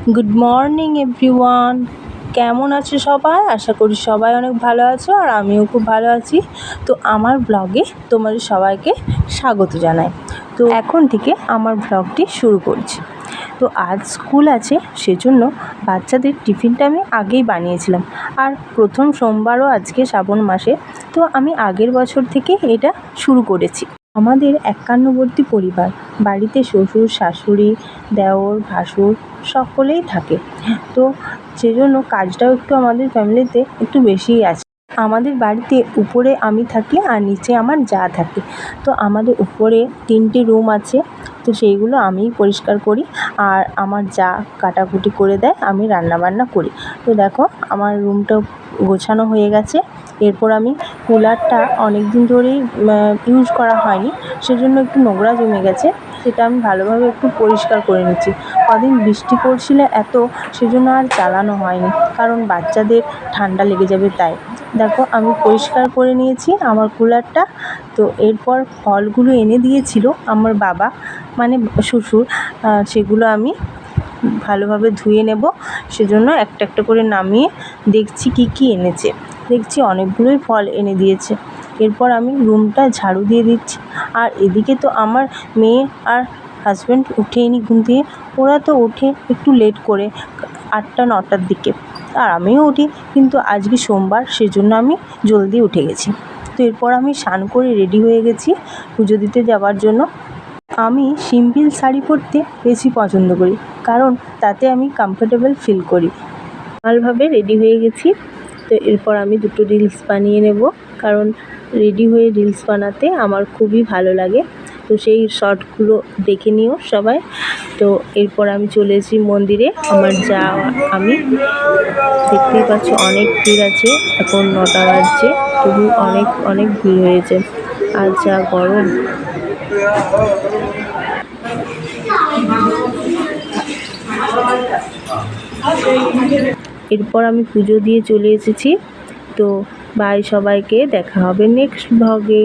Good morning everyone. কেমন আছো সবাই? আশা করি সবাই অনেক ভালো আছো আর আমিও খুব ভালো আছি। তো আমার ব্লগে তোমাদের সবাইকে স্বাগত জানাই। তো এখন থেকে আমার ব্লগটি শুরু করছি। তো আজ স্কুল আছে, সেজন্য বাচ্চাদের টিফিনটা আমি আগেই বানিয়েছিলাম। আর প্রথম সোমবারও আজকে শ্রাবণ মাসে, তো আমি আগের বছর থেকে এটা শুরু করেছি। আমাদের একান্নবর্তী পরিবার, বাড়িতে শ্বশুর শাশুড়ি দেওর ভাসুর সকলেই থাকে। তো সেজন্য কাজটাও একটু আমাদের ফ্যামিলিতে একটু বেশিই আছে। আমাদের বাড়িতে উপরে আমি থাকি আর নিচে আমার জা থাকে। তো আমাদের উপরে 3টে রুম আছে, তো সেইগুলো আমিই পরিষ্কার করি আর আমার জা কাটাকুটি করে দেয়, আমি রান্নাবান্না করি। তো দেখো আমার রুমটা গোছানো হয়ে গেছে। এরপর আমি কুলারটা অনেক দিন ধরেই ইউজ করা হয়নি, সেজন্য একটু নোংরা জমে গেছে, সেটা আমি ভালোভাবে একটু পরিষ্কার করে নিচ্ছি। কদিন বৃষ্টি পড়ছিল এত, সেজন্য আর চালানো হয়নি, কারণ বাচ্চাদের ঠান্ডা লেগে যাবে তাই। দেখো আমি পরিষ্কার করে নিয়েছি আমার কুলারটা। তো এরপর ফলগুলো এনে দিয়েছিল আমার বাবা, মানে শ্বশুর, সেগুলো আমি ভালোভাবে ধুয়ে নেব, সেজন্য একটা একটা করে নামিয়ে দেখছি কি কি এনেছে। দেখছি অনেকগুলোই ফল এনে দিয়েছে। এরপর আমি রুমটা ঝাড়ু দিয়ে দিচ্ছি। আর এদিকে তো আমার মেয়ে আর হাজব্যান্ড উঠেইনি ঘুম থেকে। ওরা তো ওঠে একটু লেট করে, 8টা-9টার দিকে, আর আমিও উঠি, কিন্তু আজকে সোমবার সেজন্য আমি জলদি উঠে গেছি। তো এরপর আমি স্নান করে রেডি হয়ে গেছি পুজো দিতে যাওয়ার জন্য। আমি সিম্পল শাড়ি পরতে বেশি পছন্দ করি, কারণ তাতে আমি কমফোর্টেবল ফিল করি। ভালোভাবে রেডি হয়ে গেছি। তো এরপর আমি 2টো রিলস বানিয়ে নেব, কারণ রেডি হয়ে রিলস বানাতে আমার খুবই ভালো লাগে। তো সেই শর্টগুলো দেখে নিও সবাই। তো এরপর আমি চলে এসেছি মন্দিরে, আমার যা আমি। দেখতেই পাচ্ছ অনেক ভিড় আছে, এখন 9টা বাজছে, তবু অনেক অনেক ভিড় হয়েছে। আর যা গরম। এরপর আমি পুজো দিয়ে চলে এসেছি। তো বাই সবাইকে, দেখা হবে নেক্সট ব্লগে।